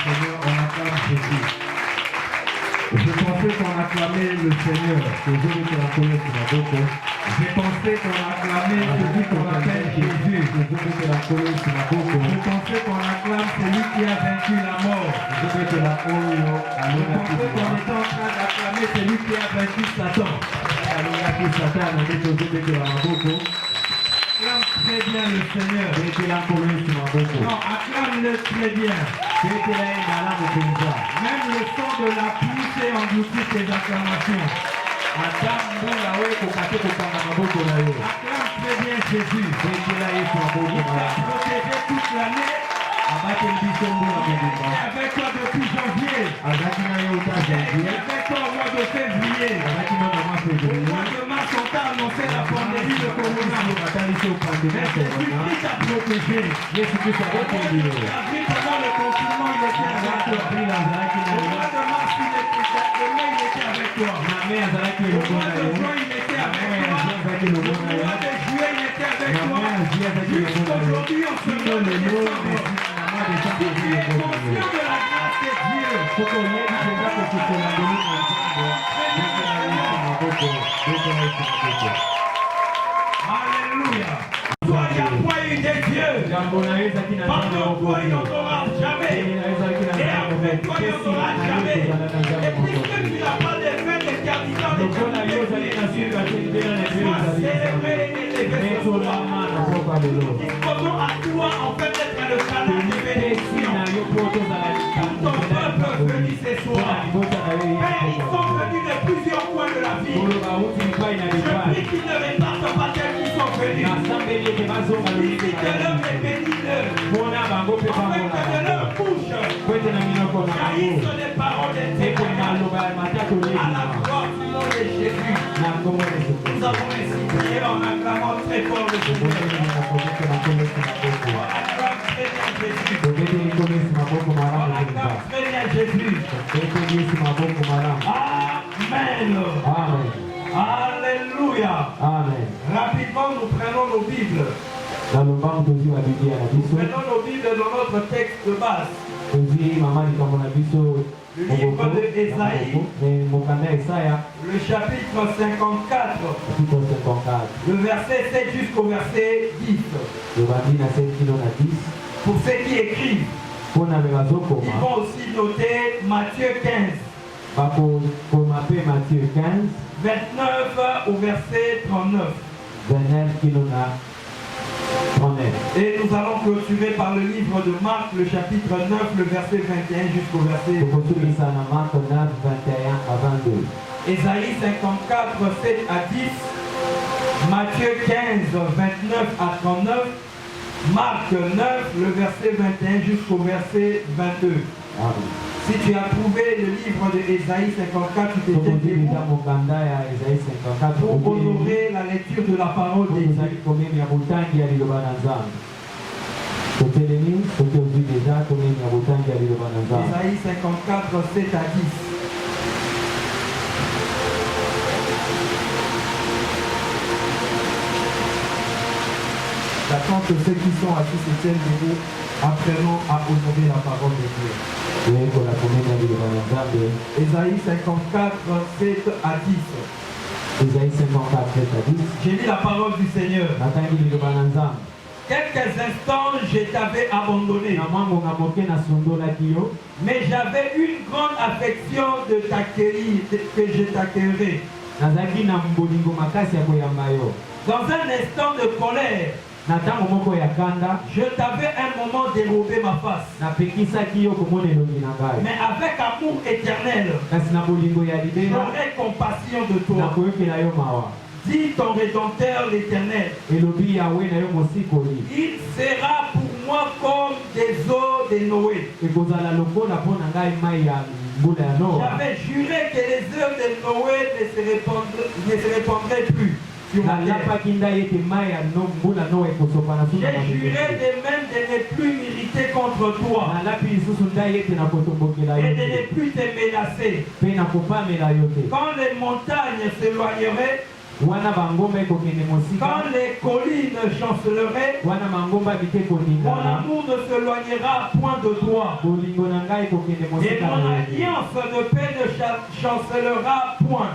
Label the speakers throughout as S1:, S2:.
S1: Seigneur, on acclame Jésus. Je pensais qu'on acclamait le Seigneur. J'ai pensé qu'on acclamait celui qu'on appelle Jésus. Je pensais qu'on acclame celui qui a vaincu la mort. Je pensais qu'on était en train d'acclamer celui qui a vaincu Satan. Acclame très bien le Seigneur. Non, acclame-le très bien. Même le son de la pluie s'est englouti tes acclamations. Acclame très bien Jésus. Il t'a protégé toute l'année. Avec toi depuis janvier. Avec toi au mois de février. Au mois de mars, on t'a annoncé la pandémie de Corona. Mais Jésus t'a protégé. Avril, pendant le confinement, il était avec toi. Au mois de mars, il était avec toi. Au mois de juin, il était avec toi. Au mois de juillet, il était avec toi. Jusqu'aujourd'hui, on se donne les mots. Tu es conscient de la grâce de Dieu. Alléluia. Toi, il y a point eu de Dieu. Pendant toi, il n'en aura jamais. Et après toi, il n'en aura jamais. Et puisque tu n'as pas de fait de cardinal de sois célébré et élevé ce soir. Disposons à toi en fait d'être le canal de bénédiction. Tout ton peuple venu ce soir. Père, ils sont venus de plusieurs coins de la ville. Je prie qu'ils ne repartent pas tels qu'ils sont venus. Visite-leur et bénis-leur. Afin que de leur bouche jaillissent les paroles de témoignage. À la gloire du nom de Jésus. Nous avons ainsi prié en acclamant très fort le Seigneur. Amen. Alléluia. Amen. Rapidement, nous prenons nos Bibles. Nous prenons nos Bibles dans notre texte de base. Le livre de Ésaïe, le chapitre 54, le verset 7 jusqu'au verset 10. Pour ceux qui écrivent, ils vont aussi noter Matthieu 15. 29 au verset 39. Et nous allons clôturer par le livre de Marc, le chapitre 9, le verset 21 jusqu'au verset 22. Ésaïe 54, 7 à 10. Matthieu 15, 29 à 39. Marc 9, le verset 21 jusqu'au verset 22. Amen. Si tu as trouvé le livre de Ésaïe 54, tu t'es pour honorer la lecture de la parole d'Ésaïe. Ésaïe 54, 7 à 10. J'attends que ceux qui sont assis se tiennent debout, apprenons à honorer la parole de Dieu. Ésaïe 54, 7 à 10. J'ai lu la parole du Seigneur. Quelques instants, je t'avais abandonné. Mais j'avais une grande affection de t'accueillir, que je t'accueillerai. Dans un instant de colère, je t'avais un moment dérobé ma face. Mais avec amour éternel, j'aurai compassion de toi. Dit ton Rédempteur l'Éternel. Il sera pour moi comme des eaux de Noé. J'avais juré que les eaux de Noé ne se répandraient plus. J'ai juré de même de ne plus m'irriter contre toi et de ne plus te menacer. Quand les montagnes s'éloigneraient, Quand les collines chanceleraient, mon amour ne s'éloignera point de toi. Et mon alliance de paix ne chancellera point.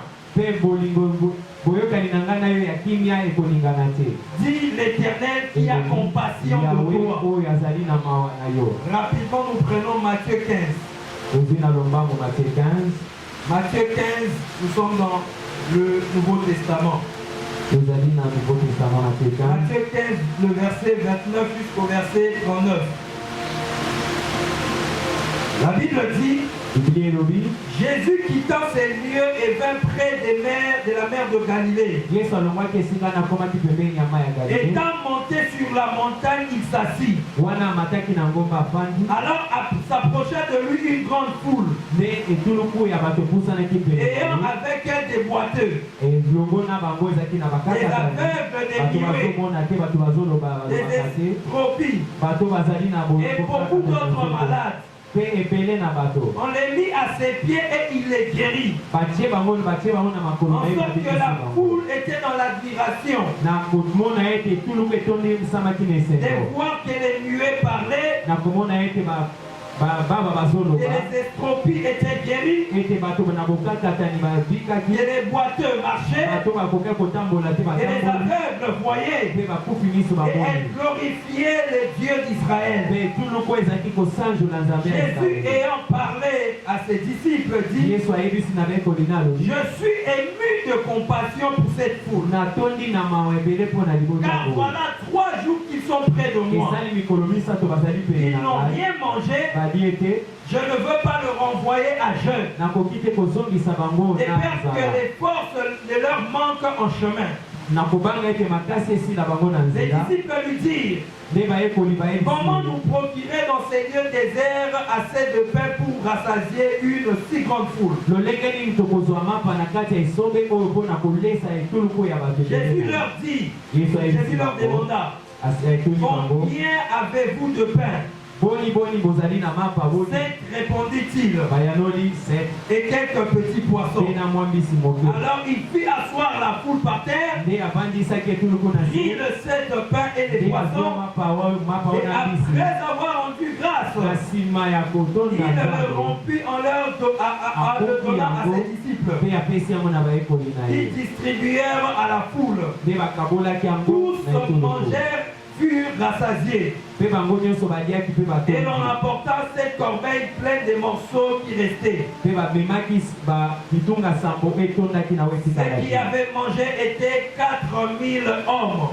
S1: Dis l'Éternel qui a compassion de toi. Rapidement, nous prenons Matthieu 15. Matthieu 15, nous sommes dans le Nouveau Testament. Matthieu 15, le verset 29 jusqu'au verset 39. La Bible dit, Jésus quittant ces lieux et vint près de la mer de Galilée. Étant monté sur la montagne, il s'assit. Alors s'approcha de lui une grande foule, ayant avec elle des boiteux, des aveugles, des muets, des estropies et beaucoup d'autres malades. On les mit à ses pieds et il les guérit. En sorte que la foule était dans l'admiration de voir que les muets parlaient et les estropies étaient guéris et les boiteux marchaient et les aveugles voyaient et elles glorifiaient le Dieu d'Israël. Jésus ayant parlé à ses disciples dit, je suis ému de compassion pour cette foule, car voilà 3 jours qu'ils sont près de moi. Ils n'ont rien mangé. Je ne veux pas le renvoyer à jeûne, de peur que les forces de leur manquent en chemin. Les disciples lui dirent, comment nous procurer dans ces lieux déserts assez de pain pour rassasier une si grande foule? Jésus leur dit, Jésus leur demanda, combien avez-vous de pain? 7, répondit-il, et quelques petits poissons. Alors il fit asseoir la foule par terre, prit le 7 pains et les poissons, et après avoir rendu grâce, il le rompit en le donnant à ses disciples. Ils distribuèrent à la foule. Tous mangèrent, furent rassasiés. Et l'on apporta 7 corbeilles pleines de morceaux qui restaient. Ceux qui avaient mangé étaient 4000 hommes,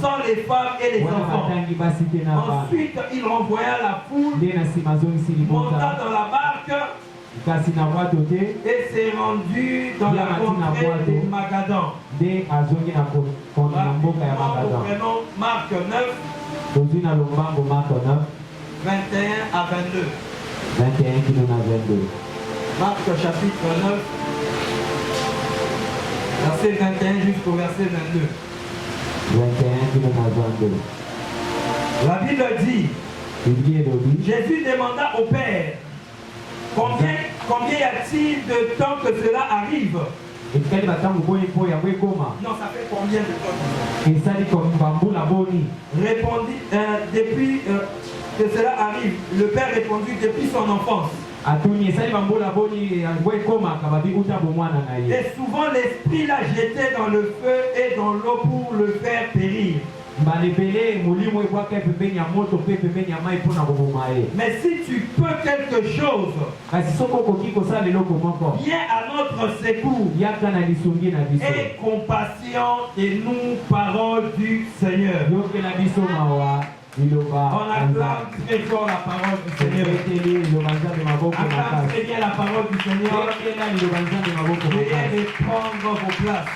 S1: sans les femmes et les enfants. Ensuite, il renvoya la foule, monta dans la barque et s'est rendu dans la contrée de Magadan. Nous prenons Marc 9, 21 à 22. Marc chapitre 9, verset 21 jusqu'au verset 22. La Bible dit, Jésus demanda au Père, combien y a-t-il de temps que cela arrive? Non, ça fait combien de temps? Répondit, depuis que cela arrive, le Père répondit depuis son enfance. Et souvent l'Esprit l'a jeté dans le feu et dans l'eau pour le faire périr. Mais si tu peux quelque chose, viens à notre secours. Et compassion et nous, parole du Seigneur. On acclame très fort la parole du Seigneur. Acclame très bien la parole du Seigneur. Veuillez prendre vos places.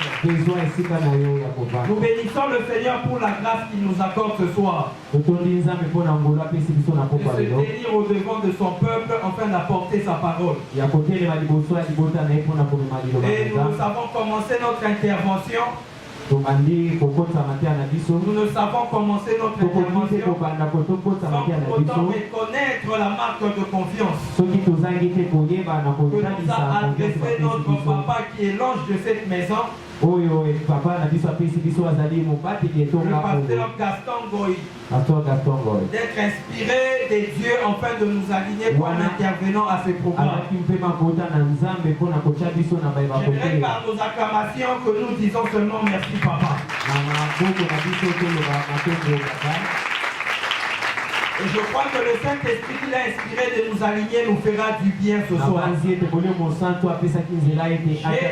S1: Nous bénissons le Seigneur pour la grâce qu'il nous accorde ce soir. De se tenir au devant de son peuple afin d'apporter sa parole. Et nous avons commencé notre intervention
S2: Nous ne savons commencer notre intervention sans pour autant reconnaître la marque de confiance que nous a adressé notre papa qui est l'ange de cette maison, le pasteur Gaston Goy, d'être inspiré des dieux afin de nous aligner comme intervenant à ces programmes. J'aimerais par nos acclamations que nous disons seulement merci papa. Et je crois que le Saint-Esprit qui l'a inspiré de nous aligner nous fera du bien ce soir. J'ai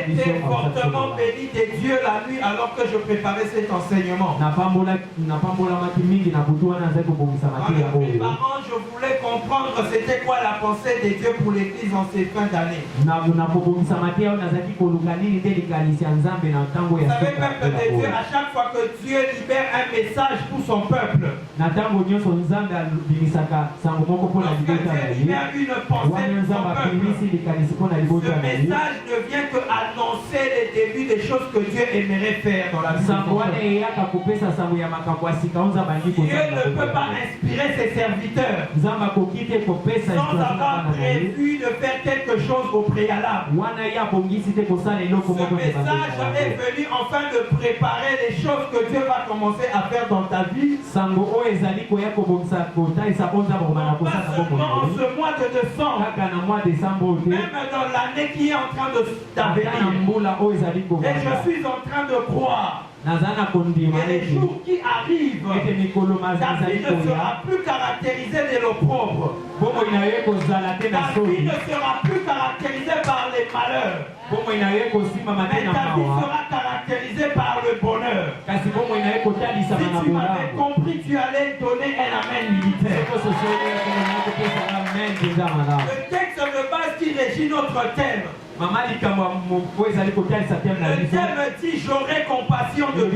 S2: été fortement béni des dieux la nuit alors que je préparais cet enseignement. En me préparant, je voulais comprendre c'était quoi la pensée des dieux pour l'Église en ces fins d'année. Vous savez, peuple de Dieu, à chaque fois que Dieu libère un message pour son peuple, lorsque Dieu libère une pensée pour son peuple, ce message ne vient que annoncer les débuts des choses que Dieu aimerait faire dans la vie. Dieu ne peut pas inspirer ses serviteurs sans avoir prévu de faire quelque chose au préalable. Ce message est venu afin de préparer les choses que Dieu va commencer à faire dans ta vie. Pas seulement en ce mois de décembre, même dans l'année qui est en train d'avenir. Et je suis en train de croire. Et les jours qui arrivent, ta vie ne sera plus caractérisée de l'opprobre. Ta vie ne sera plus caractérisée par les malheurs. Mais ta vie sera caractérisée par le bonheur. Si tu m'avais compris, tu allais donner un amen militaire. Le texte de base qui régit notre thème. Le thème dit j'aurai compassion de toi.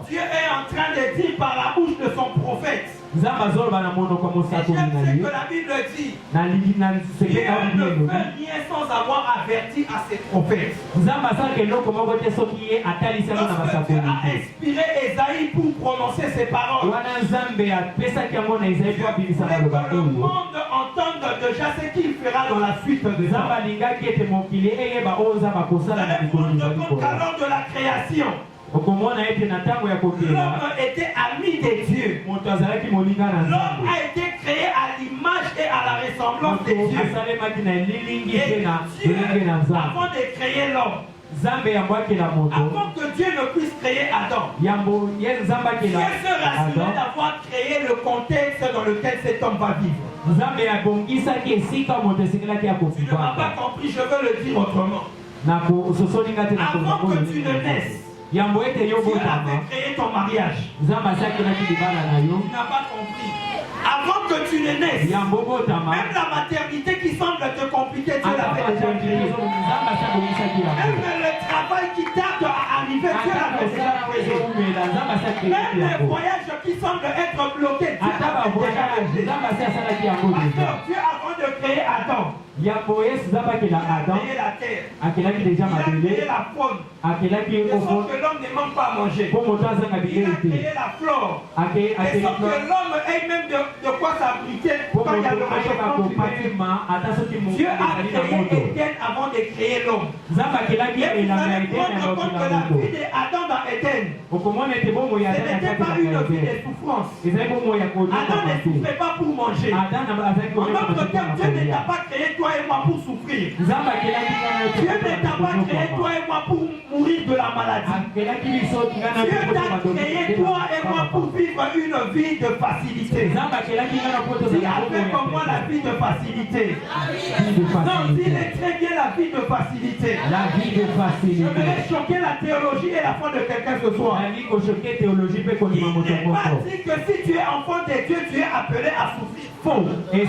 S2: Dieu est en train de dire par la bouche de son prophète. Et j'aime ce que la Bible dit. Dieu ne fait rien sans avoir averti à ses prophètes. Lorsque Dieu a inspiré Esaïe pour prononcer ces paroles, le monde entende déjà ce qu'il fera dans la suite de ça. Alors de la création, l'homme était ami des dieux. L'homme a été créé à l'image et à la ressemblance des dieux. Et Dieu, avant de créer l'homme, avant que Dieu ne puisse créer Adam, Dieu se rassurait d'avoir créé le contexte dans lequel cet homme va vivre. Tu ne m'as pas compris, je veux le dire autrement. Avant que tu ne naisses, Dieu avait créé ton mariage. Tu n'as pas compris. Avant que tu ne naisses, même la maternité qui semble te compliquer, Dieu l'avait déjà créé. Même le travail qui tarde à arriver, Dieu l'avait déjà créé. Même les voyages qui semblent être bloqués, Dieu l'avait déjà créé. Parce que Dieu, avant de créer Adam, il a créé la terre, il a créé la faune, de sorte que l'homme ne manque pas à manger. Il a créé la flore, de sorte que l'homme ait même de quoi s'abriter quand il y a le réchauffement climatique. Dieu a créé Éden avant de créer l'homme. Et vous allez prendre compte que la vie d'Adam dans Éden, ce n'était pas une vie de souffrance. Adam ne souffrait pas pour manger. En d'autres termes, Dieu ne t'a pas créé toi et moi pour souffrir. Dieu ne t'a pas créé toi et moi pour mourir de la maladie. Dieu t'a créé toi et moi pour vivre une vie de facilité. Dis avec moi la vie de facilité. Non, dis très bien la vie de facilité. Je vais choquer la théologie et la foi de quelqu'un ce soir. Il n'est pas dit que si tu es enfant de Dieu, tu es appelé à souffrir. Faux. Je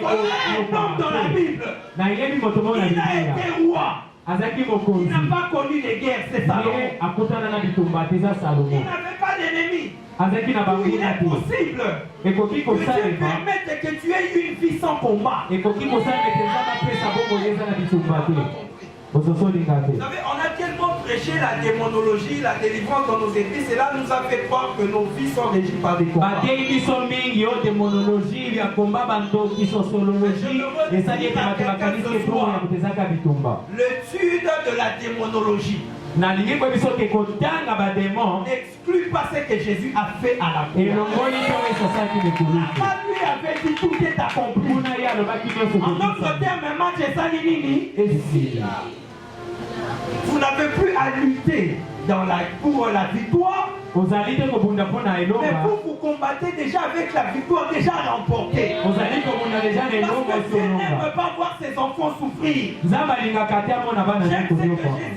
S2: connais un homme dans la Bible. Il a été roi. Il n'a pas connu les guerres, c'est Salomon. Il n'avait pas d'ennemis. Il est possible que Dieu permette que tu aies une vie sans combat. Vous savez,
S1: on a tellement prêché la démonologie, la délivrance dans nos églises, et là nous a fait croire que nos vies sont régies par des combats. L'étude de la démonologie n'exclut pas ce que Jésus a fait à la croix. Lui avait dit tout est accompli. En d'autres termes, vous n'avez plus à lutter pour la victoire. Mais vous combattez déjà avec la victoire déjà remportée. Parce que Dieu n'aime pas voir ses enfants souffrir. J'aime ce que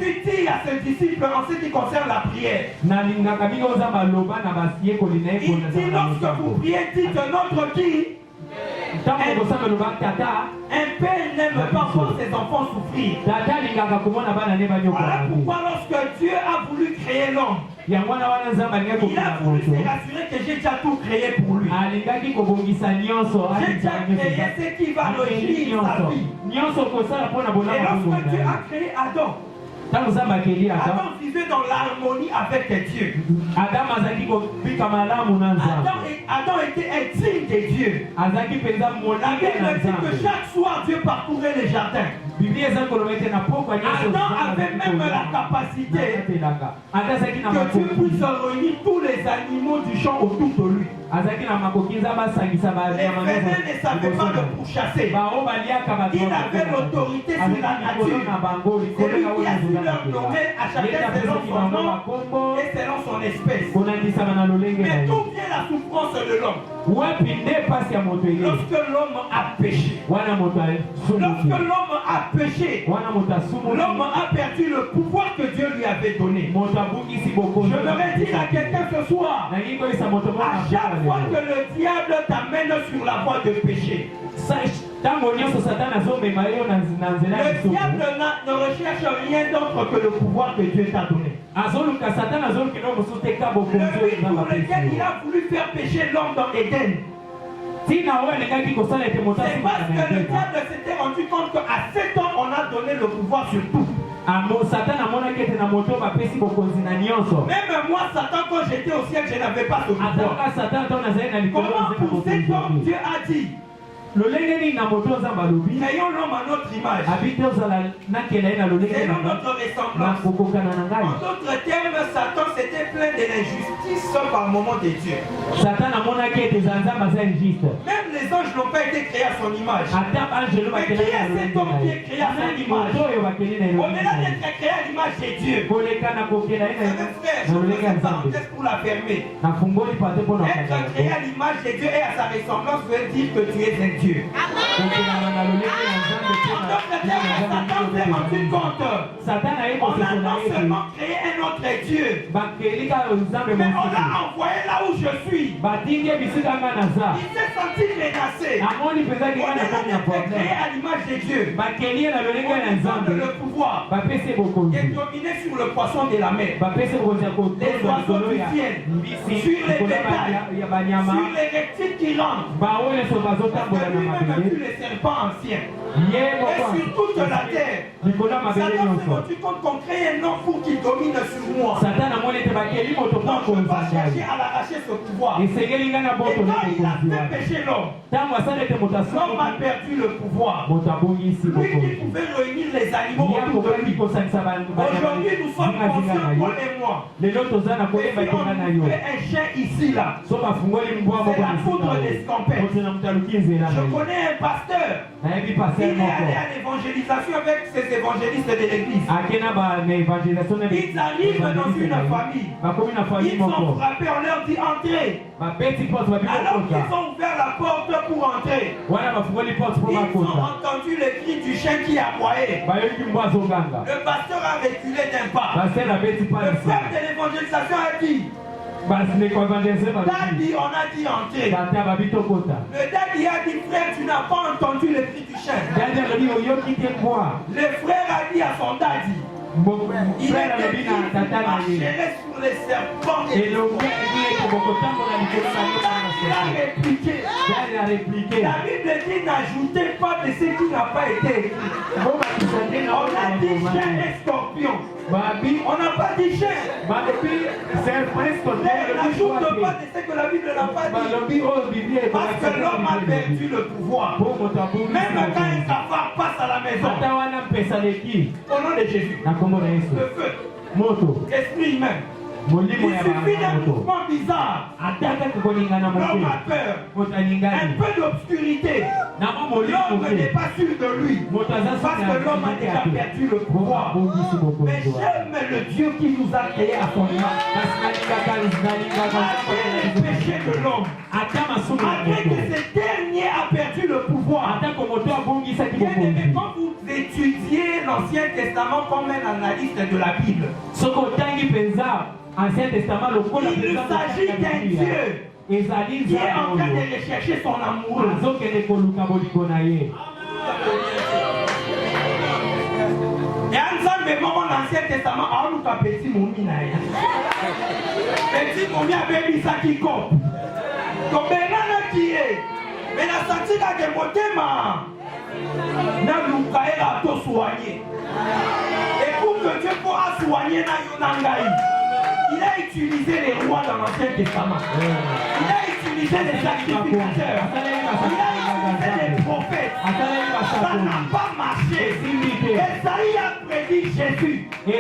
S1: Jésus dit à ses disciples en ce qui concerne la prière. Il dit lorsque vous priez, dites notre qui. Un père n'aime pas voir ses enfants souffrir. Voilà pourquoi lorsque Dieu a voulu créer l'homme, il a voulu se rassurer que j'ai déjà tout créé pour lui. J'ai déjà créé ce qui va réussir sa vie. Et lorsque Dieu a créé Adam, Adam vivait dans l'harmonie avec Dieu. Adam était intime de Dieu. La Bible dit que chaque soir Dieu parcourait les jardins. Adam avait même la capacité que Dieu puisse réunir tous les animaux du champ autour de lui. Les félins ne savaient pas le pourchasser. Il avait l'autorité sur la nature. C'est lui qui a su leur nommer à chacun selon son nom et selon son espèce. Mais d'où vient la souffrance de l'homme? Lorsque l'homme a péché. Lorsque l'homme a péché, l'homme a perdu le pouvoir que Dieu lui avait donné. Je voudrais dire à quelqu'un ce soir, à chaque fois que le diable t'amène sur la voie de péché, le diable ne recherche rien d'autre que le pouvoir que Dieu t'a donné. Le but pour lequel il a voulu faire pécher l'homme dans Éden, c'est parce que le diable s'était rendu compte qu'à 7 ans on a donné le pouvoir sur tout. Même moi, Satan, quand j'étais au ciel, je n'avais pas ce pouvoir. Comment pour cet homme Dieu a dit, créons l'homme à notre image, selon notre ressemblance. En d'autres termes, Satan s'était plein de l'injustice par moment de Dieu. Même les anges n'ont pas été créés à son image. Mais qui est cet homme qui est créé à son image? Au-delà d'être créé à l'image de Dieu, frère, je vous fais une parenthèse pour la fermer. Être créé à l'image de Dieu et à sa ressemblance veut dire que tu es un Dieu. En d'autres termes, Satan s'est rendu compte. On a non seulement créé un autre Dieu, mais on l'a envoyé là où je suis. Il s'est senti menacé. On a créé à l'image de Dieu. On lui donne le pouvoir de dominer sur le poisson de la mer, les oiseaux du ciel, sur les bétails, sur les reptiles qui rentrent. Lui-même a vu les serpents anciens. Et sur toute la terre, Satan s'est rendu compte qu'on crée un homme pour qu'il domine sur moi. Donc je ne vais pas chercher à l'arracher ce pouvoir. Et quand il a fait pécher l'homme, l'homme a perdu le pouvoir. Lui qui pouvait réunir les animaux autour de lui. Aujourd'hui nous sommes conscients, toi et moi. Et si on fait un chien ici là, c'est la foudre d'escampette. Je connais un pasteur. Il est allé à l'évangélisation avec ses évangélistes de l'église. Ils arrivent dans une famille. Ils sont frappés, on leur dit entrez. Alors qu'ils ont ouvert la porte pour entrer, ils ont entendu le cri du chien qui aboyait. Le pasteur a reculé d'un pas. Le frère de l'évangélisation a dit, Daddy, on a dit entrer. Le daddy a dit, frère, tu n'as pas entendu le cri du chien. Le frère a dit à son daddy, il était dit, marcherait sur les serpents. Et il a répliqué. La Bible dit, n'ajoutez pas de ce qui n'a pas été écrit. On a dit chien et scorpion. On n'a pas dit chien. N'ajoute pas de ce que la Bible n'a pas dit. Parce que l'homme a perdu le pouvoir. Même quand un cafard passe à la maison. Au nom de Jésus. Le feu. Esprit humain. Il suffit d'un mouvement bizarre. L'homme a peur. Un peu d'obscurité. L'homme n'est pas sûr de lui. Parce que l'homme a déjà perdu le pouvoir. Mais j'aime le Dieu qui nous a créés à son image. Malgré les péchés de l'homme, malgré que ce dernier a perdu le pouvoir. Bien-aimé, quand vous étudiez l'Ancien Testament comme un analyste de la Bible,
S2: Ancien Testament,
S1: il s'agit d'un Dieu qui est en train de rechercher son amour. Et ensemble, mon Ancien Testament, a un petit moumi. Petit moumi avec ça qui compte. Comme Bernard qui est. Mais la santé a démonté ma. N'a l'oukaïra à tout soigner. Et pour que Dieu pourra soigner na yonangaï. Il a utilisé les rois dans l'Ancien Testament. Il a utilisé les sacrificateurs. Il a utilisé les prophètes. Ça n'a pas marché. Esaïe a prédit Jésus. Il a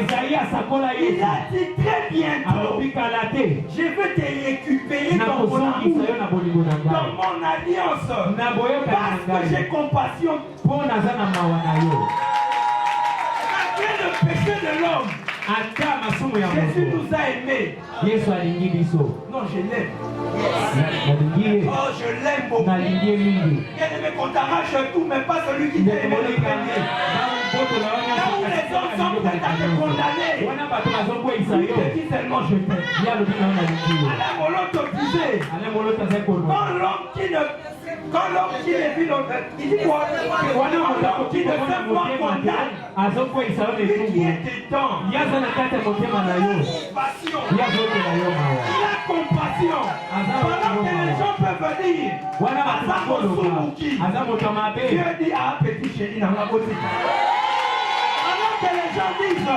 S1: dit très bientôt, je veux te récupérer dans mon amour, dans mon alliance, parce que j'ai compassion. Malgré le péché de l'homme, Jésus nous a aimés. Non, je l'aime. Oh, je l'aime beaucoup. Bien-aimé, qu'on t'arrache tout, mais pas celui qui t'a aimé le premier. Là où les hommes sont prêts à te condamner, lui te dit seulement je t'aime. Alain Molo te disait, quand l'homme qui est vu l'autre, il dit quoi? L'homme qui ne fait pas condamne. Lui qui est dedans. Il a compassion. Pendant que les gens peuvent dire, Dieu dit à petit chéri dans la beauté. Alors que les gens disent,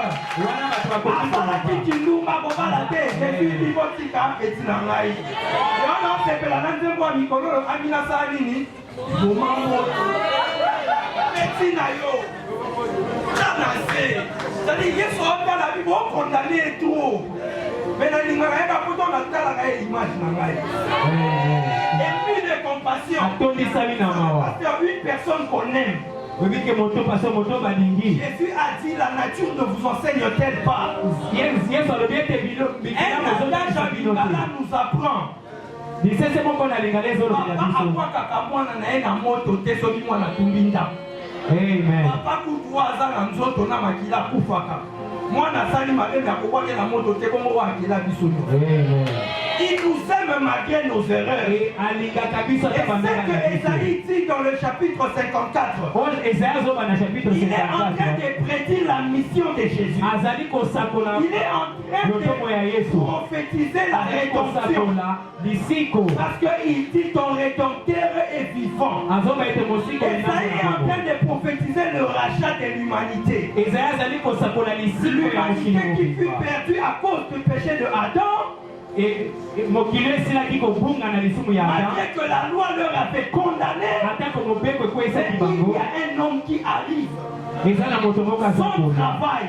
S1: Jésus dit, petit car petit dans la vie. Et on a fait la langue de moi, Nicolo, Amina Salini, petit naïo. C'est-à-dire, il faut faire la vie, pour condamner et tout. Mais la ligne, pourtant, on a l'image. Et puis de compassion. Parce qu'une personne qu'on aime. Jésus a dit, la nature ne vous enseigne-t-elle pas? Un langage amical nous apprend.
S2: Amen.
S1: Papa kutuaza na nzoto na makila kufaka. Mwana sali maleme akobwake na moto te komo wakila biso.
S2: Amen.
S1: Il nous aime malgré nos erreurs. Et c'est que Esaïe dit dans le chapitre 54. Il est en train de prédire la mission de Jésus. Il est en train de prophétiser la rédemption. Parce qu'il dit ton rédempteur est vivant. Esaïe est en train de prophétiser le rachat de l'humanité. L'humanité qui fut perdue à cause du péché de Adam.
S2: Et malgré que la
S1: loi leur avait condamné, il y a un homme qui arrive. Son travail,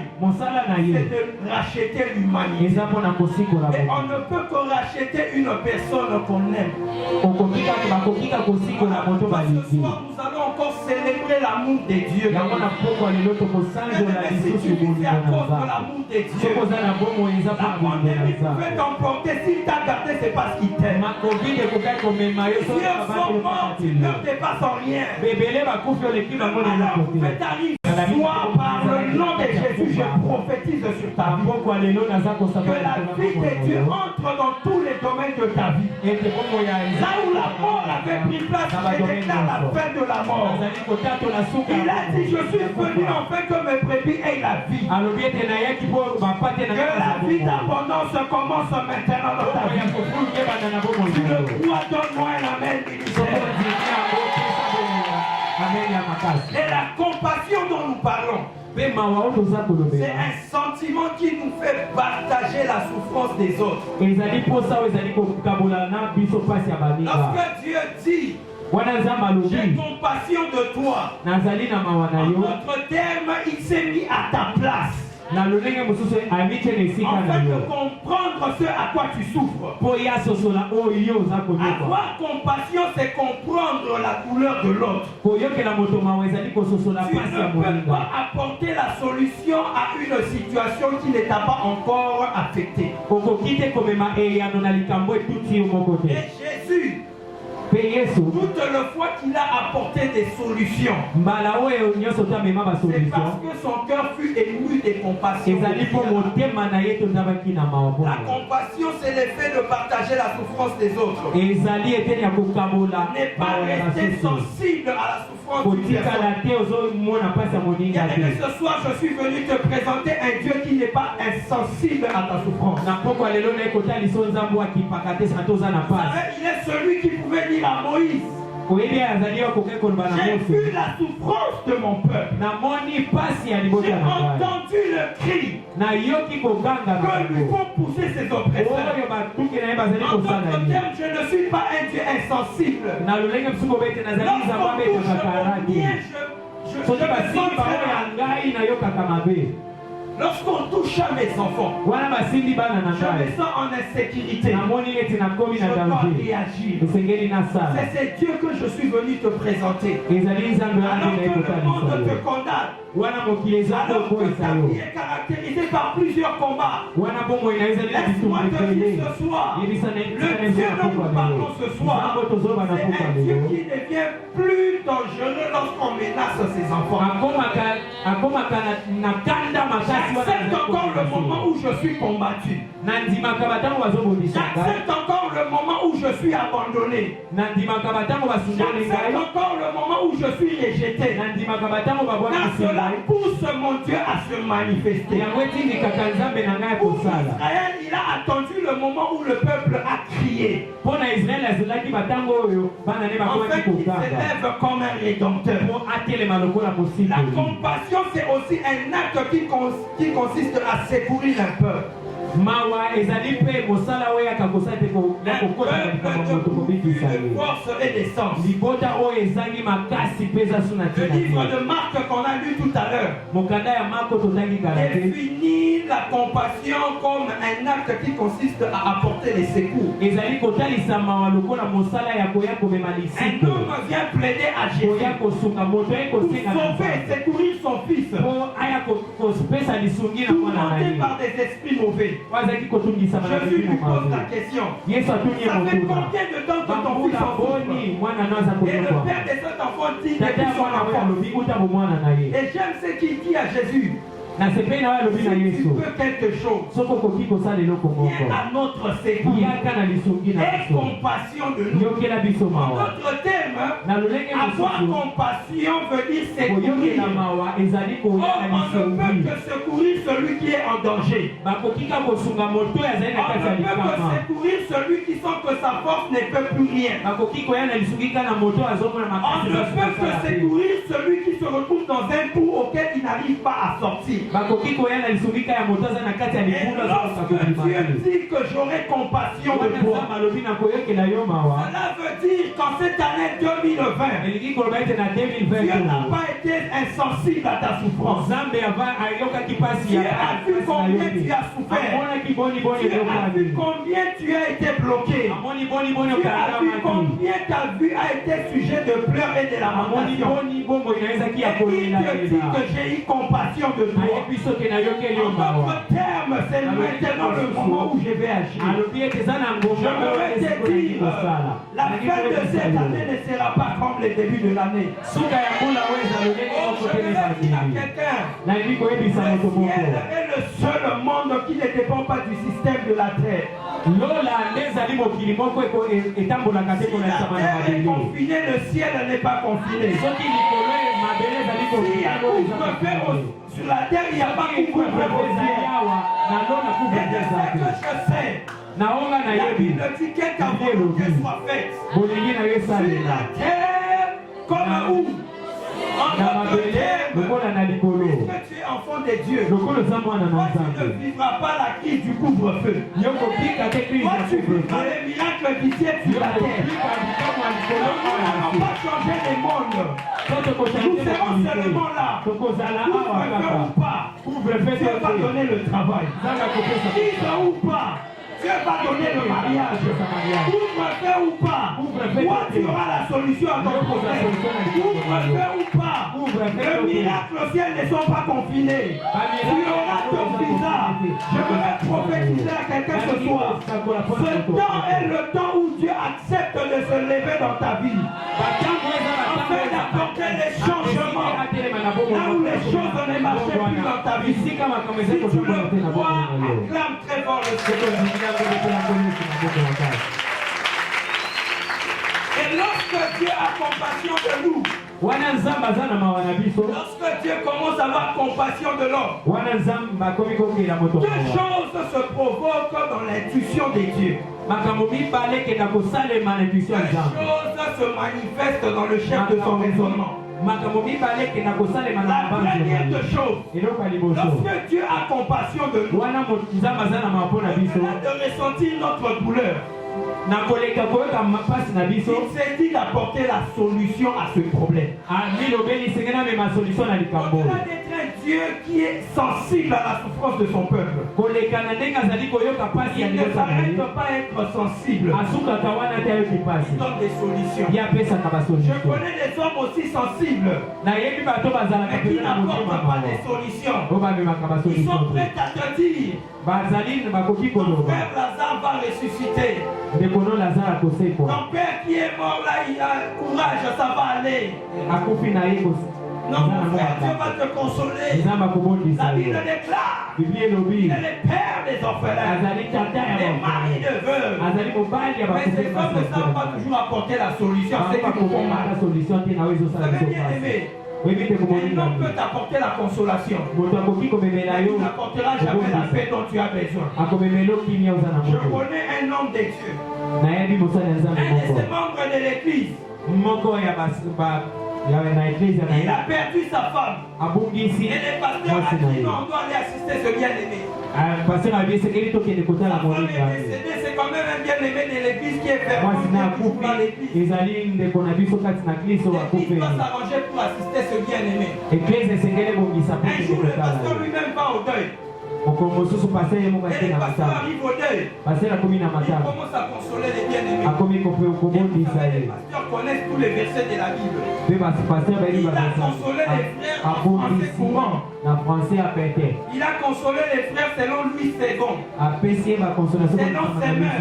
S1: c'est de racheter l'humanité. Et on ne peut que racheter une personne qu'on aime. Parce que ce soir, nous allons encore célébrer l'amour de Dieu. Si tu vis à cause de l'amour de Dieu, la pandémie pouvait t'emporter. S'il t'a gardé, c'est parce qu'il t'aime. Si ils sont morts, tu ne dépasses en rien. Alors, pouvait t'arriver. Soit par le nom de Jésus, je prophétise sur ta vie. Que la vie de Dieu entre dans tous les domaines de ta vie. Là où la mort avait pris place, je déclare la fin de la mort. Il a dit, je suis venu enfin que mes brebis aient la vie. Que la vie d'abondance commence maintenant dans ta vie. Tu le crois, donne-moi un amen ministère. Et la compassion dont nous parlons,
S2: C'est un sentiment qui nous fait partager la souffrance des autres. Lorsque Dieu dit j'ai compassion de toi, en d'autres termes, il s'est mis à ta place. Afin de comprendre ce à quoi tu souffres. Avoir compassion, c'est comprendre la douleur de l'autre. Tu ne peux pas apporter la solution à une situation qui ne t'a pas encore affecté. Et Jésus, toutes les fois qu'il a apporté des solutions, c'est parce que son cœur fut ému de compassion. La compassion, c'est l'effet de partager la souffrance des autres. N'est pas rester sensible à la souffrance du personne. Et ce soir, je suis venu te présenter un Dieu qui n'est pas insensible à ta souffrance. Il est celui qui pouvait dire à Moïse, j'ai vu la souffrance de mon peuple. J'ai entendu le cri que lui font pousser ses oppresseurs. En d'autres termes, je ne suis pas un Dieu insensible. Lorsqu'on touche à mes enfants, je me sens en insécurité. Je dois réagir. C'est Dieu que je suis venu te présenter. Alors que le monde te condamne. Alors que ta vie est caractérisée par plusieurs combats. Laisse-moi te dire ce soir, le Dieu dont nous parlons ce soir, c'est un Dieu qui devient plus dangereux lorsqu'on menace ses enfants. J'accepte encore le moment où je suis combattu. J'accepte encore le moment où je suis abandonné. J'accepte encore le moment où je suis rejeté. Car cela pousse mon Dieu à se manifester. Pour Israël, il a attendu le moment où le peuple a crié. Afin qu'il s'élève comme un rédempteur. La compassion, c'est aussi un acte qui consiste à secourir un peuple. Force et d'essence. Le livre de Marc qu'on a lu tout à l'heure définit la compassion comme un acte qui consiste à apporter les secours. Un homme vient plaider à Jésus pour sauver et secourir son fils, tourmenté par des esprits mauvais. Jésus lui pose la question. Ça fait combien de temps que ton fils en souffre? Et le père de cet enfant dit depuis son enfant. Et j'aime ce qu'il dit à Jésus. Si tu peux quelque chose, viens à notre secours. Aie compassion de nous. En d'autres termes, avoir compassion veut dire secourir. Or, on ne peut que secourir celui qui est en danger. On ne peut que secourir celui qui sent que sa force ne peut plus rien. On ne peut que secourir celui qui se retrouve dans un trou auquel il n'arrive pas à sortir. Et lorsque Dieu dit que j'aurai compassion de toi, cela veut dire qu'en cette année 2020, Dieu n'a pas été insensible à ta souffrance. Dieu a vu combien tu as souffert. Dieu a vu combien tu as été bloqué. Dieu a vu combien ta vie a été sujet de pleurs et de lamentations. Et il te dit que j'ai eu compassion de toi. En d'autres termes, c'est maintenant le moment où je vais agir. Je voudrais te dire, la fin de cette année ne sera pas comme le début de l'année. Je vais dire à quelqu'un, le ciel est le seul monde qui ne dépend pas du système de la terre. Si la terre est confinée, le ciel n'est pas confiné. S'il y a couvre-feu sur la terre, il n'y a pas couvre-feu au ciel. Et de ce que je sais, la Bible dit que ta volonté soit faite sur la terre comme où?
S1: Puisque tu es enfant de Dieu, toi tu ne vivras pas la crise du couvre-feu. Toi tu vivras les miracles du ciel sur la terre. Nous n'allons pas changer les mondes. Nous serons seulement là. Couvre-feu ou pas, Dieu va donner le travail. Crise ou pas, Dieu va donner le mariage. Couvre-feu ou pas, toi tu auras la solution à ton problème. Couvre-feu ou pas, le miracle au ciel ne sont pas confinés. Tu auras ton visa. Je voudrais prophétiser à quelqu'un ce soir. Ce temps est le temps où Dieu accepte de se lever dans ta vie, afin d'apporter les changements là où les choses ne marchaient plus dans ta vie. Si tu le crois, acclame très fort le Seigneur. Et lorsque Dieu a compassion de nous, lorsque Dieu commence à avoir compassion de l'homme, deux choses se provoquent dans l'intuition de Dieu. Deux choses se manifestent dans le chef de son raisonnement. La première chose, lorsque Dieu a compassion de nous, au-delà de ressentir notre douleur, il s'est dit d'apporter la solution à ce problème. Au-delà d'être un Dieu qui est sensible à la souffrance de son peuple, il ne s'arrête pas à être sensible. Il donne des solutions. Je connais des hommes aussi sensibles, mais qui n'apportent pas des solutions. Ils sont prêts à te dire: ton frère Lazare va ressusciter. Ton père qui est mort là, il a courage, ça va aller. Non, mon frère, Dieu va te consoler. La Bible déclare: il est le père des orphelins, les maris de veuves. Mais ces hommes ne savent pas toujours apporter la solution. C'est qu'ils nous font mal. Vous avez bien aimé. Un homme peut t'apporter la consolation. Il n'apportera jamais la paix dont tu as besoin. Je connais un homme de Dieu, un de ses membres de l'église. Il a perdu sa femme. Et les pasteurs a dit: non, on doit aller assister ce bien-aimé. Sa femme est décédée, c'est quand même un bien-aimé de l'église qui est fermé dans l'église. Et il doit s'arranger pour assister ce bien-aimé. Un jour, le pasteur lui-même va au deuil. Et le pasteur arrive au deuil. Il commence à consoler les bien-aimés. Les pasteurs connaissent tous les versets de la Bible. Il a consolé les frères en français courant. Il a consolé les frères selon Louis II. Selon ses mains.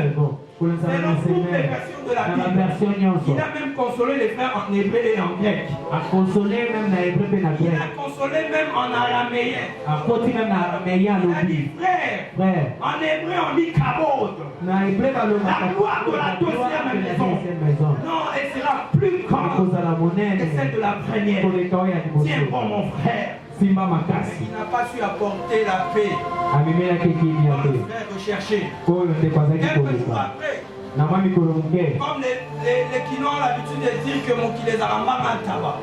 S1: Selon toutes les versions de la Bible. Il a même consolé les frères en hébreu et en grec. Il a consolé même en araméen. Il a dit: frère, en hébreu on dit kabod. La gloire de la deuxième maison. Non, elle sera plus grande que celle de la première. Tiens bon mon frère. Il n'a pas su apporter la paix dans le frère recherché. Quelques jours après, comme les qui ont l'habitude de dire que mon qui les a ramenés en tabac.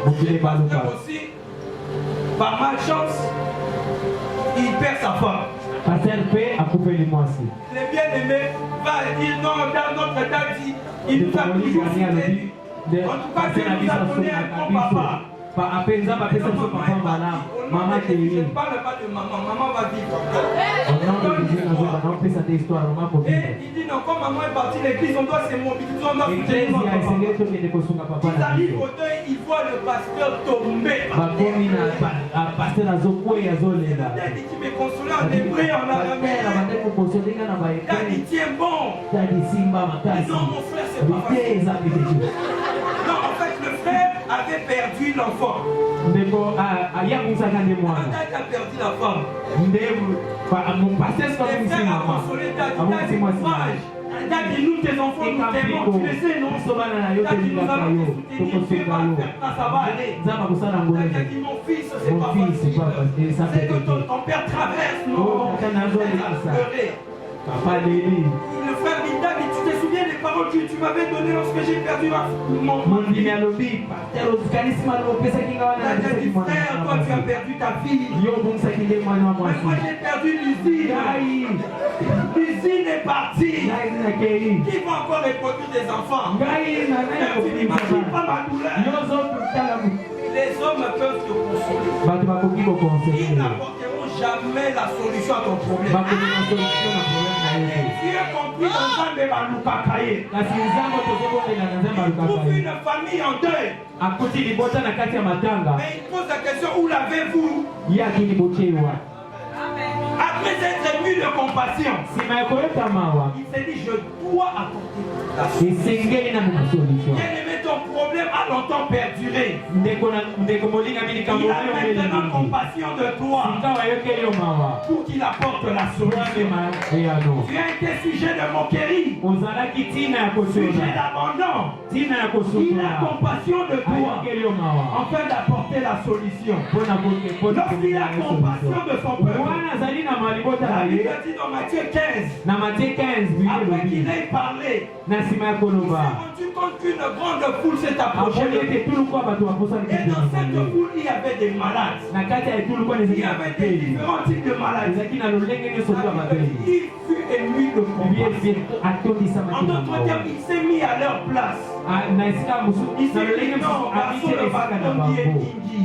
S1: Le pasteur aussi, par malchance, il perd sa femme. Le bien-aimé va dire: non, dans notre date, il nous a toujours soutenu. En tout cas, Dieu nous a donné un bon papa. Je ne parle pas de maman, maman va vivre encore. Et il dit: non, quand maman est partie, l'église, on doit se mobiliser, on doit soutenir notre papa. Ils arrivent au deuil, ils voient le pasteur tomber. Il dit qu'il me consolait en hébreu, en araméen. Il dit: tiens bon. Non, mon frère, c'est pas facile. Non, en fait, le frère avait perdu l'enfant. Dad a perdu la femme. Les frères a consolé Dad. Dad dit: courage. Dad dit: nous, tes enfants, nous t'aimons. Tu le sais, non? Dad dit: nous allons te soutenir. Tu vas faire ça, ça va aller. Dad dit: mon fils, c'est pas facile. C'est que ton père traverse, non? Le frère dit: Dad, tu te souviens des paroles que tu m'avais données lorsque j'ai perdu mon frère, toi tu as perdu ta fille. Mais moi j'ai perdu l'usine. L'usine est partie. Qui va encore reproduire des enfants? Tu n'imagines pas ma douleur. Les hommes peuvent te consoler. Ils n'apporteront jamais la solution à ton problème. Tu as compris dans un Balukaye. Trouve une famille en deuil. Mais il pose la question, où l'avez-vous? Après être ému de compassion, il s'est dit, je dois apporter la solution. Bien-aimé, ton problème a longtemps perduré. Il a maintenant compassion de toi pour qu'il apporte la solution. Tu as été sujet de moquerie, sujet d'abandon. Il a compassion de toi afin d'apporter la solution. Lorsqu'il a compassion de son peuple, la Bible dit dans Matthieu 15, après qu'il ait parlé, il s'est rendu compte qu'une grande foule s'est approchée de lui. Et dans cette foule, il y avait des malades. Il y avait des différents types de maladies. Il fut ému de compassion. En d'autres termes, il s'est mis à leur place. Il s'est dit non, bateau le bateau qui est mingi.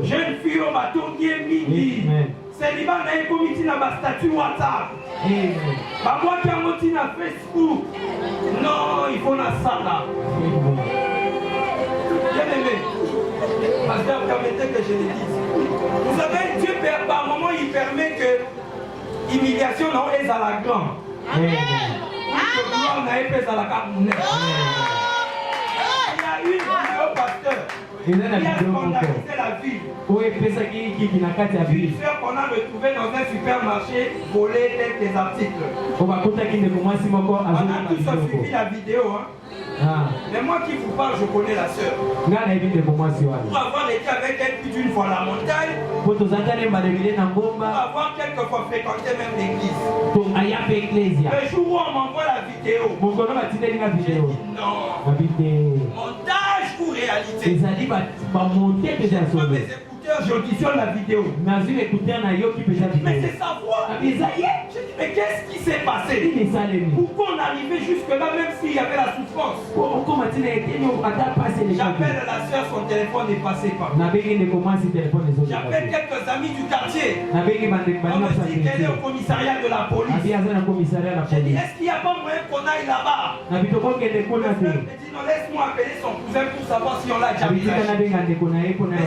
S1: Jeune fille au bateau qui est mingi. Célibat n'a pas commis na statut WhatsApp. Moi qui a monté na Facebook. Non, il faut na salle. Bien aimé, pasteur, permettez que je le dise. Vous savez, Dieu, par moment, il permet que l'humiliation n'est à la grande. Pour que gloire n'ait pas à la carte. Il y a une vidéo, pasteur. Il a scandalisé la ville. Une soeur qu'on a retrouvée dans un supermarché volée des articles. On a tous suivi la vidéo. Mais moi qui vous parle, je connais la soeur. Pour avoir été avec elle plus d'une fois à la montagne, pour avoir quelquefois fréquenté même l'église. Le jour où on m'envoie la vidéo, j'ai dit non. Montage ou réalité? J'auditionne la vidéo. Mais c'est sa voix. J'ai dit, mais qu'est-ce qui s'est passé? Pourquoi on arrivait jusque-là même s'il y avait la souffrance? J'appelle la soeur, son téléphone ne passait pas. J'appelle quelques amis du quartier. On me dit qu'elle est au commissariat de la police. J'ai dit, est-ce qu'il n'y a pas moyen qu'on aille là-bas? Le frère me dit, non, laisse-moi appeler son cousin pour savoir si on l'a déjà vu. Mais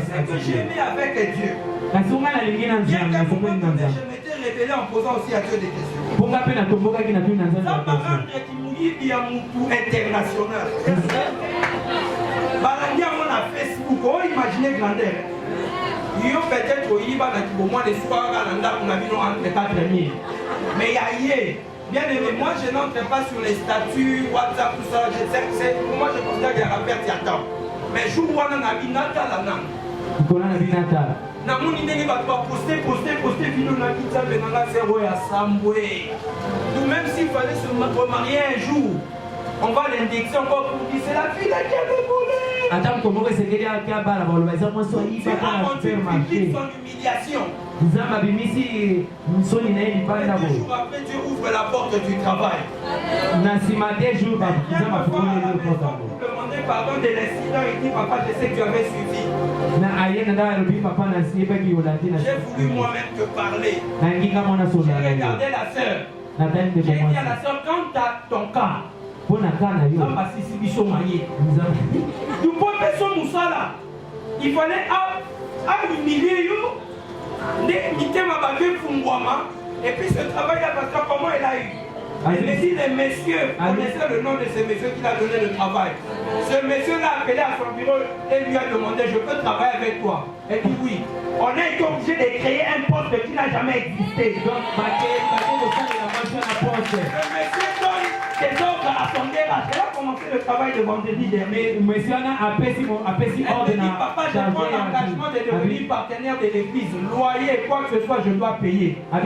S1: c'est que j'ai aimé avec Dieu. Bien qu'à un moment donné, je m'étais révélé en posant aussi à Dieu des questions. Ça m'a rendu international. Balandia on a Facebook, oh imaginez grandeur. Yo peut-être il va dans au moins des soirs on a vu entre 4000. Mais il y a hier. Bien aimé, moi je n'entre pas sur les statuts, WhatsApp, tout ça. Je sais que c'est pour moi je considère qu'il y a la perte de temps. Mais jour où on a vu Natal là. Na mon idée va poster vidéo na kitsa benanga zéro ya sambwe. Nous même s'il fallait se remarier un jour, on va l'indexer encore pour dire c'est la fille là qui avait volé. Attends, comment c'est qu'elle a été à bas là-bas, le maison moi soit il va pas faire marcher. Son humiliation. Zamba bimisi msoni na yeye pale là-bas. Un jour après Dieu ouvre la porte du travail. Na sima des jours ba zamba fukule le porte. Demander pardon de l'incident et dit papa je sais que tu avais suivi. J'ai voulu moi-même te parler. J'ai regardé la sœur. J'ai dit à la sœur, quand tu as ton cas, il fallait humilier et puis ce travail-là, parce que comment elle a eu? Elle me dit, les messieurs, connaissez le nom de ce monsieur qui a donné le travail. Ce monsieur l'a appelé à son bureau et lui a demandé, je peux travailler avec toi? Elle dit oui. On a été obligé de créer un poste qui n'a jamais existé. Donc, le monsieur donne des ordres à son elle a commencé le travail de vendredi dernier.
S2: Mais monsieur a appelé
S1: Elle me dit, papa, je prends l'engagement de devenir partenaire de l'église. Loyer, quoi que ce soit, je dois payer. J'ai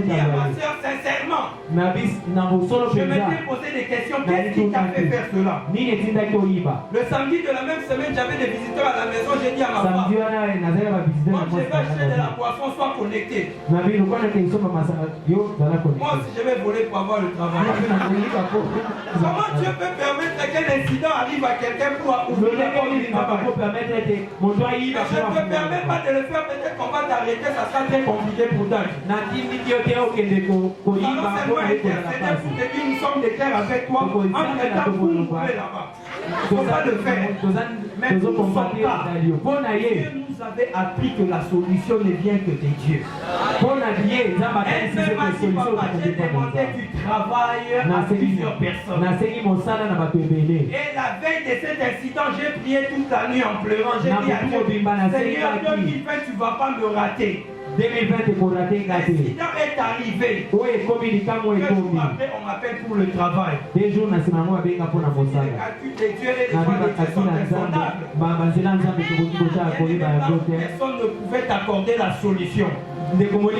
S1: dit à ma soeur, sincèrement, je m'étais posé des questions. Qu'est-ce qui t'a fait faire cela? Le samedi de la même semaine, j'avais des visiteurs à la maison. J'ai dit à ma femme, moi, je vais acheter de la boisson, sois connecté. Moi, si je vais voler pour avoir le travail. Comment Dieu peut permettre qu'un incident arrive à quelqu'un pour ouvrir la porte du travail? Je ne te permets pas de le faire, peut-être qu'on va t'arrêter, ça sera très compliqué pour toi. Nous sommes des cœurs avec toi, entre-temps, vous nous pouvez là-bas. Il ne faut pas le faire. Mais nous ne sommes pas. Dieu nous avait appris que la solution ne vient que de Dieu. Elle m'a dit, papa, j'ai demandé du travail à plusieurs personnes. Et la veille de cet incident, j'ai prié toute la nuit en pleurant. J'ai dit à Dieu, Seigneur, 2020, tu ne vas pas me rater. 2020 l'incident est arrivé. 2 jours après, on m'appelle pour le travail. Les calculs de Dieu et les fois de Dieu sont insondables. Personne ne pouvait t'accorder la solution. Même quand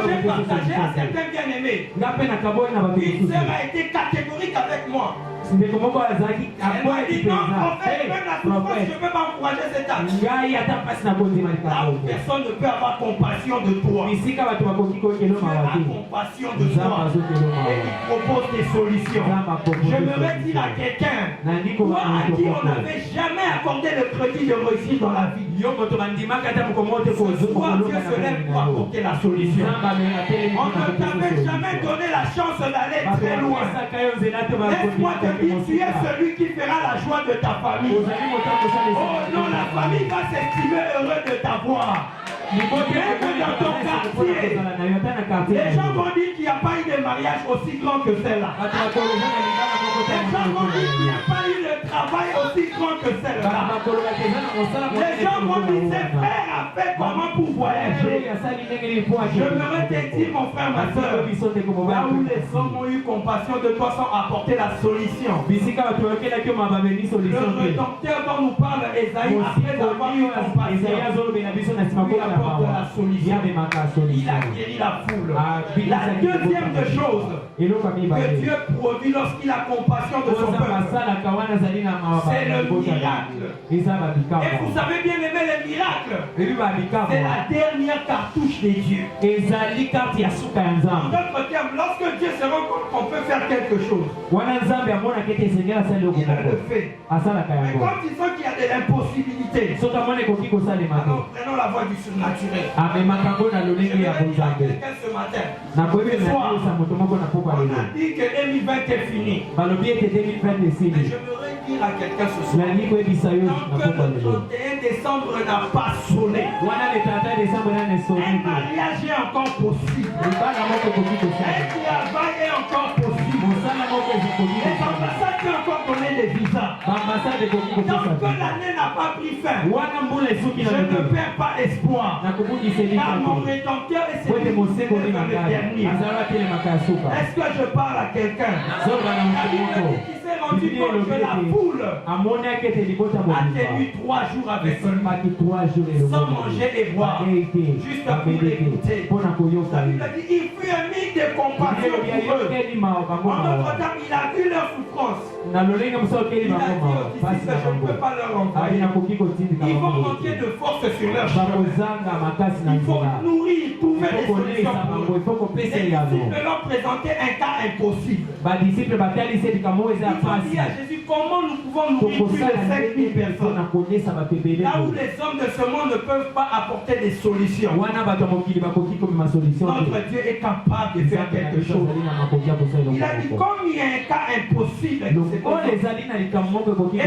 S1: j'ai partagé à certains bien-aimés, une sœur a été catégorique avec moi. Elle m'a dit non, prophète, même la souffrance, je ne peux pas encourager cet acte. Là où personne ne peut avoir compassion de toi. Dieu a compassion de toi. Et il propose des solutions. J'aimerais dire à quelqu'un, toi à qui on n'avait jamais accordé le crédit de réussite dans la vie. Ce soir, Dieu se lève pour apporter la solution. On ne t'avait jamais donné la chance d'aller très loin. Laisse-moi te dire, tu es celui qui fera la joie de ta famille. Oh non, la famille va s'estimer heureux de t'avoir. Même dans ton quartier, les gens vont dire qu'il n'y a pas eu de mariage aussi grand que celle-là. Les gens vont dire qu'il n'y a pas eu de travail aussi grand que celle-là. Les gens vont dire ses frères a fait comment pour voyager. J'aimerais te dire, mon frère, ma soeur, là où les hommes ont eu compassion de toi sans apporter la solution. Le rédempteur dont nous parle Esaïe, après avoir eu compassion, de la solution. Il a guéri la foule. La deuxième des choses que Dieu produit lorsqu'il a compassion de son peuple, c'est le miracle. Et vous savez bien aimer les miracles. C'est la dernière cartouche des dieux. En d'autres termes, lorsque Dieu se rend compte qu'on peut faire quelque chose, il le fait. Mais quand il sent qu'il y a de l'impossibilité, alors prenons la voie du surnaturel. Je vais dire à quelqu'un ce matin, ce soir, on a dit que 2020 est fini. Mais j'aimerais dire à quelqu'un ce soir, tant que le 31 décembre n'a pas sonné, un mariage est encore possible. Un travail est encore possible. Les ambassades peuvent encore donner des visas. Tant que l'année n'a pas pris fin, je ne perds pas espoir. Car mon rédempteur est celui le dernier. Est-ce que je parle à quelqu'un? La Bible dit qu'il s'est rendu compte que la foule a tenu 3 jours avec lui, sans manger et boire, juste pour l'écouter. La Bible dit qu'il fut un mic de compassion pour eux. En d'autres termes, il a vu leur souffrance. Il a dit aussi que je ne peux pas leur envoyer. Ils vont manquer de force sur leur chemin. Il faut nourrir, trouver des solutions pour eux. Les disciples leur présentaient un cas impossible. Ils ont dit à Jésus, comment nous pouvons nourrir plus de 5000 personnes? Là où les hommes de ce monde ne peuvent pas apporter des solutions, notre Dieu est capable de faire quelque chose. Il a dit, comme il y a un cas impossible, et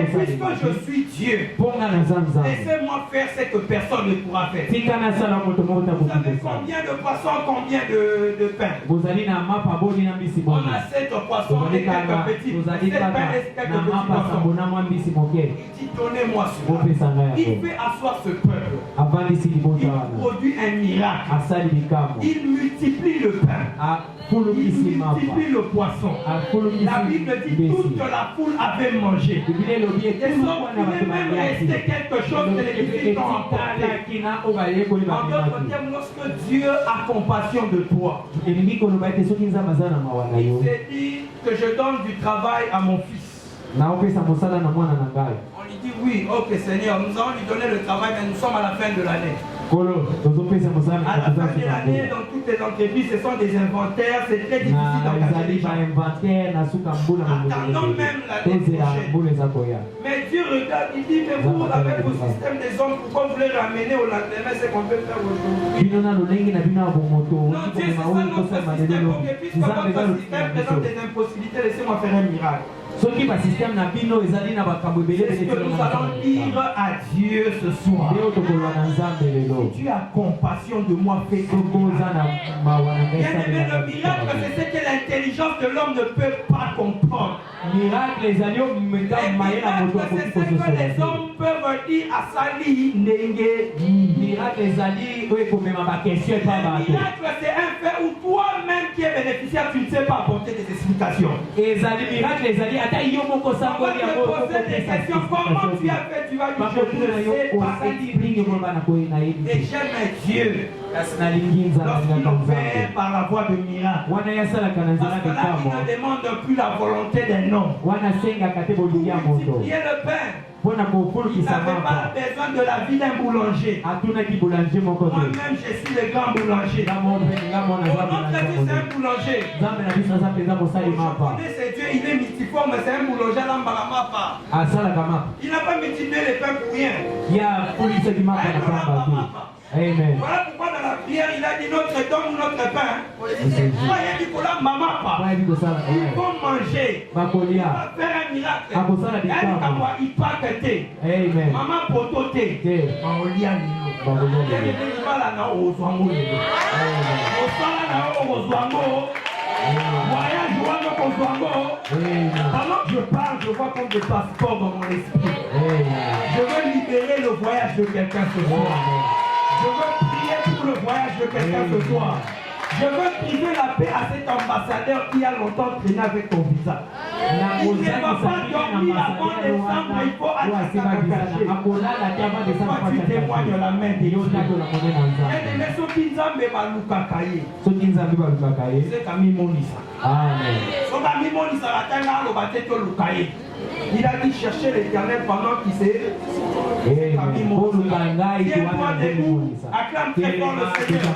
S1: puisque je suis Dieu, laissez-moi faire ce que personne ne pourra faire. Vous savez combien de poissons, combien de pains? On a 7 poissons et quelques petits, 7 pains et quelques petit poisson. Il dit donnez-moi cela. Il fait asseoir ce peuple. Il produit un miracle. Il multiplie le pain. Il multiplie le poisson. La Bible dit toute la foule avait mangé. Et donc, il est même resté quelque chose que les disciples ont apporté. En d'autres termes, lorsque Dieu a compassion de toi, il s'est dit que je donne du travail à mon fils. On lui dit oui, ok Seigneur, nous allons lui donner le travail, mais nous sommes à la fin de l'année. À la fin de l'année, dans toutes les entreprises, ce sont des inventaires, c'est très difficile d'engager les gens. Attendons même l'année prochaine. Mais Dieu regarde, il dit, mais vous, avec vos systèmes des hommes, pourquoi vous les ramenez au lendemain, c'est qu'on peut faire aujourd'hui? Non, Dieu, c'est ça notre système, ok, puisque votre système présente des impossibilités, laissez-moi faire un miracle. C'est ce que nous allons dire à Dieu ce soir. Si tu as compassion de moi, fais ton miracle. Bien aimé, le miracle, c'est ce que l'intelligence de l'homme ne peut pas comprendre. Le miracle, c'est ce que les hommes peuvent dire à Sali Nenge. Le miracle, c'est un fait où toi-même qui es bénéficiaire, tu ne sais pas apporter des explications. On va te poser des questions. Comment tu as fait? Tu vas dire je ne sais pas. Et j'aime Dieu lorsqu'il opère par la voie de miracle. Parce que là, il ne demande plus la volonté d'un homme. Pour multiplier le pain. Il n'avait pas besoin de la vie d'un boulanger. Moi-même, je suis le grand boulanger. Notre fils, c'est un boulanger. Je connais ce Dieu, il est multiforme, c'est un boulanger à l'Ambaramapa. Il n'a pas multiplié les pains pour rien. Amen. Voilà pourquoi dans la prière, il a dit notre don, notre pain. Il a dit pour la maman, ils vont manger. Il va faire un miracle. Il part que t'es. Maman poto t'es. Pendant que je parle, je vois comme des passeports dans mon esprit. Je veux libérer le voyage de quelqu'un ce soir. Je veux prier pour le voyage de quelqu'un ce soir. Je veux priver la paix à cet ambassadeur qui a longtemps traîné avec ton visa. Il ne va pas dormir avant décembre, il faut attaquer à cacher. Toi, tu témoignes la main de Dieu. Et les gens qui ont mis Baluka Kaye. C'est Camille Monissa. Amen. So Camille Monissa a atteint le bâtiment de Lukaye. Il a dit chercher l'Éternel pendant qu'il s'est. Camille Monissa. Tiens-toi debout. Acclame très fort le Seigneur.